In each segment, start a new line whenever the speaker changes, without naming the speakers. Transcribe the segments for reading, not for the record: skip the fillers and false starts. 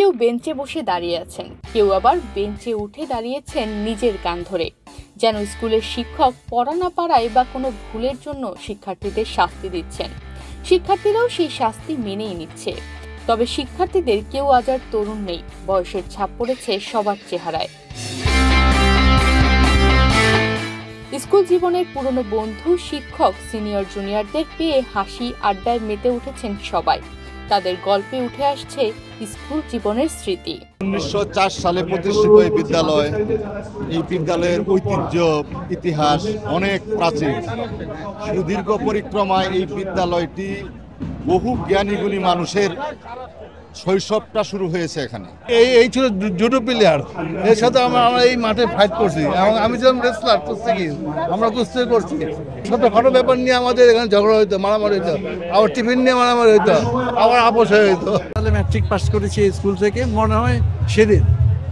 কেউ বেঞ্চে বসে দাঁড়িয়ে আছেন, কেউ আবার বেঞ্চে উঠে দাঁড়িয়েছেন নিজের কান ধরে, যেন স্কুলের শিক্ষক পড়া না পারায় বা কোনো ভুলের জন্য শিক্ষার্থীদের শাস্তি দিচ্ছেন। শিক্ষার্থীরাও সেই শাস্তি মেনেই নিচ্ছে। তবে শিক্ষার্থীদের কেউ আজ আর তরুণ নেই, বয়সের ছাপ পড়েছে সবার চেহারায়। স্কুল জীবনের পুরনো বন্ধু, শিক্ষক, সিনিয়র জুনিয়রদের পেয়ে হাসি আড্ডায় মেতে উঠেছেন সবাই। তাদের গল্পে উঠে আসছে স্কুল জীবনের স্মৃতি।
1904 সালে প্রতিষ্ঠিত এই বিদ্যালয়, এই বিদ্যালয়ের ঐতিহ্য ইতিহাস অনেক প্রাচীন। সুদীর্ঘ পরিক্রমায় এই বিদ্যালয়টি বহু জ্ঞানী গুণী মানুষের শৈশবটা শুরু হয়েছে এখানে।
এই ছিল জুডো প্লেয়ার, এর সাথে আমরা এই মাঠে ফাইট করছি এবং আমি যখন রেসলার কুস্তি, আমরা কুস্তি করছি। ছোটখাটো ব্যাপার নিয়ে আমাদের এখানে ঝগড়া হইতো, মারামারি হইতো, আবার টিফিন নিয়ে মারামারি হইতো, আবার আপোষ হয়ে হইতো।
তাহলে ম্যাট্রিক পাস করেছি স্কুল থেকে, মনে হয় সেদিন।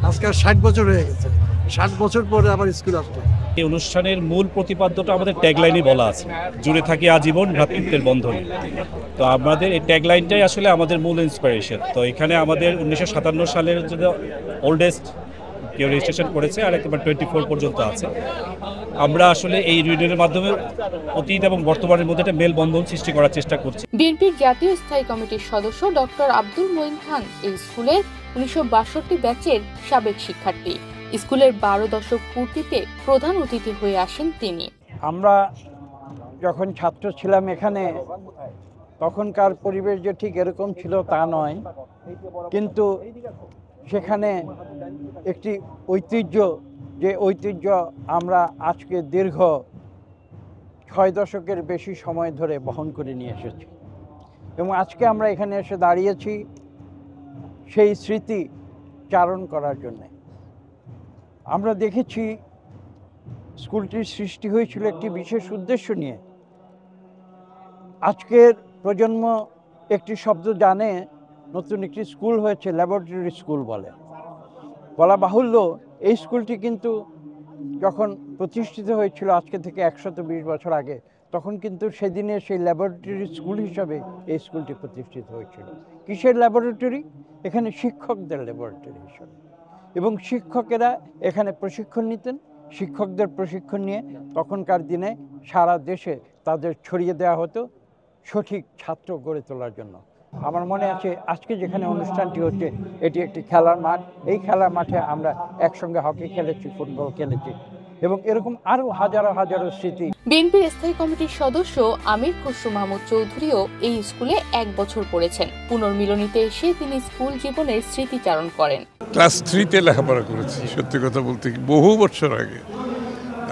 আজকে 60 বছর হয়ে গেছে, 60 বছর পরে আবার স্কুল আসতো।
এই অনুষ্ঠানের মূল প্রতিপাদ্যটা আমাদের ট্যাগলাইনে বলা আছে, জুড়ে থাকি আজীবন ভ্রাতৃত্বের বন্ধনে। তো আমাদের এই ট্যাগলাইনটাই আসলে আমাদের মূল ইন্সপিরেশন। তো এখানে আমাদের 1957 সালের যে ওল্ডেস্ট কেউ রেজিস্ট্রেশন করেছে, আর একবার 24 পর্যন্ত আছে। আমরা আসলে এই রিউনিয়নের মাধ্যমে অতীত এবং বর্তমানের মধ্যে একটা মেলবন্ধন সৃষ্টি করার চেষ্টা করছি।
বিএনপির জাতীয় স্থায়ী কমিটির সদস্য ডক্টর আব্দুল মঈন খান এই স্কুলের 1962 ব্যাচের সাবেক শিক্ষার্থী। স্কুলের 12 দশক পূর্তিতে প্রধান অতিথি হয়ে আসেন তিনি।
আমরা যখন ছাত্র ছিলাম এখানে, তখনকার পরিবেশ যে ঠিক এরকম ছিল তা নয়, কিন্তু সেখানে একটি ঐতিহ্য, যে ঐতিহ্য আমরা আজকে দীর্ঘ 6 দশকের বেশি সময় ধরে বহন করে নিয়ে এসেছি। এবং আজকে আমরা এখানে এসে দাঁড়িয়েছি সেই স্মৃতি চারণ করার জন্যে। আমরা দেখেছি স্কুলটির সৃষ্টি হয়েছিল একটি বিশেষ উদ্দেশ্য নিয়ে। আজকের প্রজন্ম একটি শব্দ জানে, নতুন একটি স্কুল হয়েছে, ল্যাবরেটরি স্কুল বলা বাহুল্য। এই স্কুলটি কিন্তু যখন প্রতিষ্ঠিত হয়েছিল আজকে থেকে 120 বছর আগে, তখন কিন্তু সেদিনে সেই ল্যাবরেটরি স্কুল হিসাবে এই স্কুলটি প্রতিষ্ঠিত হয়েছিল। কিসের ল্যাবরেটরি? এখানে শিক্ষকদের ল্যাবরেটরি হিসাবে। এবং শিক্ষকেরা এখানে প্রশিক্ষণ নিতেন। শিক্ষকদের প্রশিক্ষণ নিয়ে তখনকার দিনে সারা দেশে তাদের ছড়িয়ে দেওয়া হতো সঠিক ছাত্র গড়ে তোলার জন্য। আমার মনে আছে আজকে যেখানে অনুষ্ঠানটি হচ্ছে, এটি একটি খেলার মাঠ। এই খেলার মাঠে আমরা একসঙ্গে হকি খেলেছি, ফুটবল খেলেছি, এবং এরকম আরও হাজারো হাজারো স্মৃতি।
বিএনপির স্থায়ী কমিটির সদস্য আমির খসরু মাহমুদ চৌধুরীও এই স্কুলে 1 বছর পড়েছেন। পুনর্মিলনীতে এসে তিনি স্কুল জীবনের স্মৃতিচারণ করেন।
ক্লাস 3-তে লেখাপড়া করেছি। সত্যি কথা বলতে বহু বছর আগে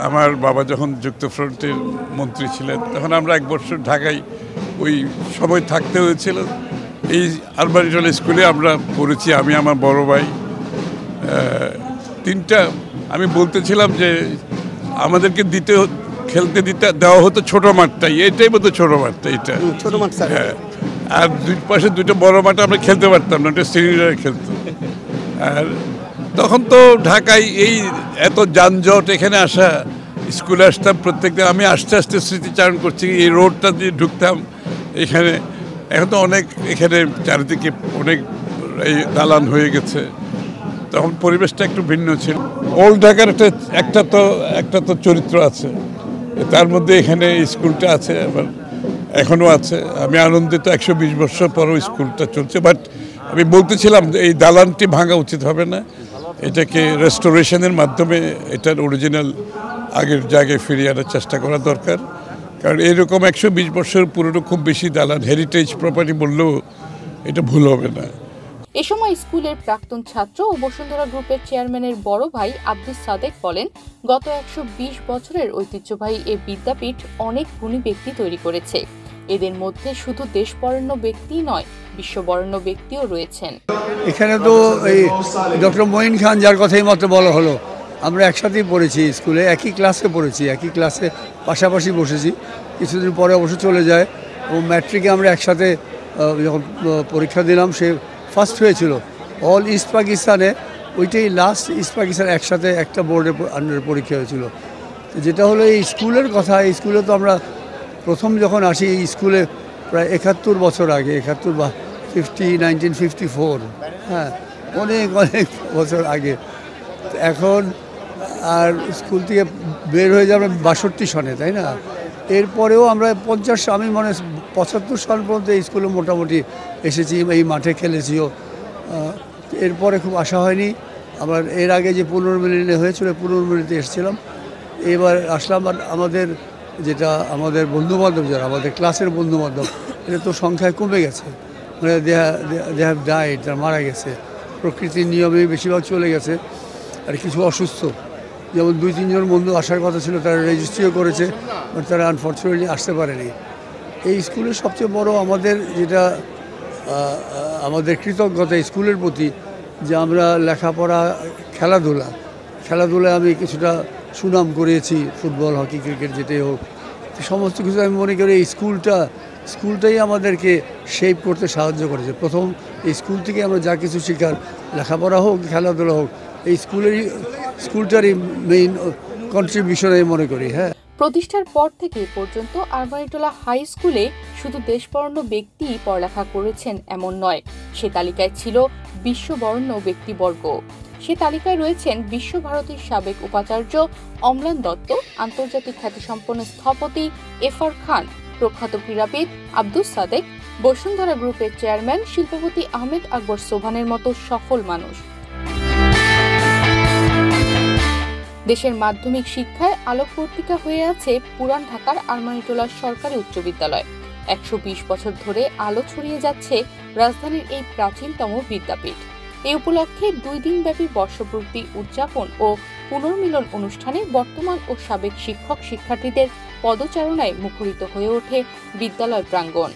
আমার বাবা যখন যুক্তফ্রন্টের মন্ত্রী ছিলেন, তখন আমরা 1 বছর ঢাকায় ওই সময় থাকতে হয়েছিল। এই আরবানিটল স্কুলে আমরা পড়েছি, আমি, আমার বড় ভাই। 3টা আমি বলতেছিলাম যে আমাদেরকে খেলতে দেওয়া হতো ছোট মাঠটাই, এটাই মতো ছোট মাঠটা, এটা ছোট মাঠ। হ্যাঁ, আর দুই পাশে 2টা বড় মাঠে আমরা খেলতে পারতাম না, ওটা সিনিয়ররা খেলতো। আর তখন তো ঢাকায় এই এত যানজট, এখানে আসা, স্কুলে আসতাম প্রত্যেকদিন। আমি আস্তে আস্তে স্মৃতিচারণ করছি, এই রোডটা দিয়ে ঢুকতাম এখানে। এখন তো অনেক এখানে চারিদিকে অনেক এই দালান হয়ে গেছে, তখন পরিবেশটা একটু ভিন্ন ছিল। ওল্ড ঢাকার একটা তো চরিত্র আছে, তার মধ্যে এখানে স্কুলটা আছে, আবার এখনও আছে। আমি আনন্দিত, 120 বছর পরও স্কুলটা চলছে। বাট আমি বলতেছিলাম যে এই দালানটি ভাঙা উচিত হবে না, এটাকে রেস্টোরেশনের মাধ্যমে এটার অরিজিনাল আগের জায়গায় ফিরিয়ে আনার চেষ্টা করা দরকার। কারণ এরকম 120 বছর পুরনো খুব বেশি দালান, হেরিটেজ প্রপার্টি বললেও এটা ভুল হবে না।
এ সময় স্কুলের প্রাক্তন ছাত্র ও বসুন্ধরা গ্রুপের চেয়ারম্যানের বড় ভাই আব্দুস সাদেক বলেন, গত 120 বছরের ঐতিহ্যবাহী এই বিদ্যাপীঠ অনেক গুণী ব্যক্তি তৈরি করেছে। এদের মধ্যে শুধু দেশবরেণ্য ব্যক্তি নয়, বিশ্ববরেণ্য ব্যক্তিও রয়েছেন।
এখানে তো এই ডক্টর মঈন খান, যার কথাই মাত্র বলা হলো, আমরা একসাথেই পড়েছি স্কুলে, একই ক্লাসে পড়েছি, একই ক্লাসে পাশাপাশি বসেছি। কিছুদিন পরে অবশ্য চলে যায়, এবং ম্যাট্রিকে আমরা একসাথে যখন পরীক্ষা দিলাম, সে ফার্স্ট হয়েছিল অল ইস্ট পাকিস্তানে। ওইটাই লাস্ট ইস্ট পাকিস্তান একসাথে একটা বোর্ডের আন্ডারে পরীক্ষা হয়েছিল। যেটা হলো এই স্কুলের কথা, এই স্কুলে তো আমরা প্রথম যখন আসি এই স্কুলে প্রায় 71 বছর আগে, 1954, হ্যাঁ, অনেক অনেক বছর আগে। এখন আর স্কুল থেকে বের হয়ে যাবে 62 সনে, তাই না? এরপরেও আমরা 50, আমি মনে 75 সাল পর্যন্ত এই স্কুলে মোটামুটি এসেছি, এই মাঠে খেলেছিও। এরপরে খুব আশা হয়নি। আবার এর আগে যে পুনর্মিলনী হয়েছিল, পুনর্মিলনীতে এসেছিলাম, এবার আসলাম। আর আমাদের যেটা আমাদের বন্ধুবান্ধব, যারা আমাদের ক্লাসের বন্ধুবান্ধব, এটা তো সংখ্যায় কমে গেছে, মানে দে হ্যাভ ডাইড, তারা মারা গেছে, প্রকৃতির নিয়মে বেশিরভাগ চলে গেছে। আর কিছু অসুস্থ, যেমন 2-3 জন বন্ধু আসার কথা ছিল, তারা রেজিস্ট্রিও করেছে, বাট তারা আনফর্চুনেটলি আসতে পারেনি। এই স্কুলের সবচেয়ে বড় আমাদের যেটা আমাদের কৃতজ্ঞতা স্কুলের প্রতি, যে আমরা লেখাপড়া, খেলাধুলায় আমি কিছুটা সুনাম করেছি, ফুটবল, হকি, ক্রিকেট, যেটাই হোক, সমস্ত কিছু আমি মনে করি এই স্কুলটাই আমাদেরকে শেপ করতে সাহায্য করেছে। প্রথম এই স্কুল থেকে আমরা যা কিছু শেখার, লেখাপড়া হোক, খেলাধুলা হোক, এই স্কুলটারই মেইন কন্ট্রিবিউশন আমি মনে করি। হ্যাঁ,
প্রতিষ্ঠার পর থেকে পর্যন্ত আরমানিটোলা হাই স্কুলে শুধু দেশবরেণ্য ব্যক্তি পড়ালেখা করেছেন এমন নয়, সে তালিকায় ছিল বিশ্ববরেণ্য ব্যক্তিবর্গ। সে তালিকায় রয়েছেন বিশ্বভারতীর সাবেক উপাচার্য অম্লান দত্ত, আন্তর্জাতিক খ্যাতিসম্পন্ন স্থপতি এফআর খান, প্রখ্যাত ক্রীড়াবিদ আব্দুস সাদেক, বসুন্ধরা গ্রুপের চেয়ারম্যান শিল্পপতি আহমেদ আকবর সোবহানের মতো সফল মানুষ। দেশের মাধ্যমিক শিক্ষায় আলোকবর্তিকা হয়ে আছে পুরান ঢাকার আরমানিটোলা সরকারি উচ্চ বিদ্যালয়। 120 বছর ধরে আলো ছড়িয়ে যাচ্ছে রাজধানীর এই প্রাচীনতম বিদ্যাপীঠ। এই উপলক্ষে 2 দিনব্যাপী বর্ষপূর্তি উদযাপন ও পুনর্মিলন অনুষ্ঠানে বর্তমান ও সাবেক শিক্ষক শিক্ষার্থীদের পদচারণায় মুখরিত হয়ে ওঠে বিদ্যালয় প্রাঙ্গণ।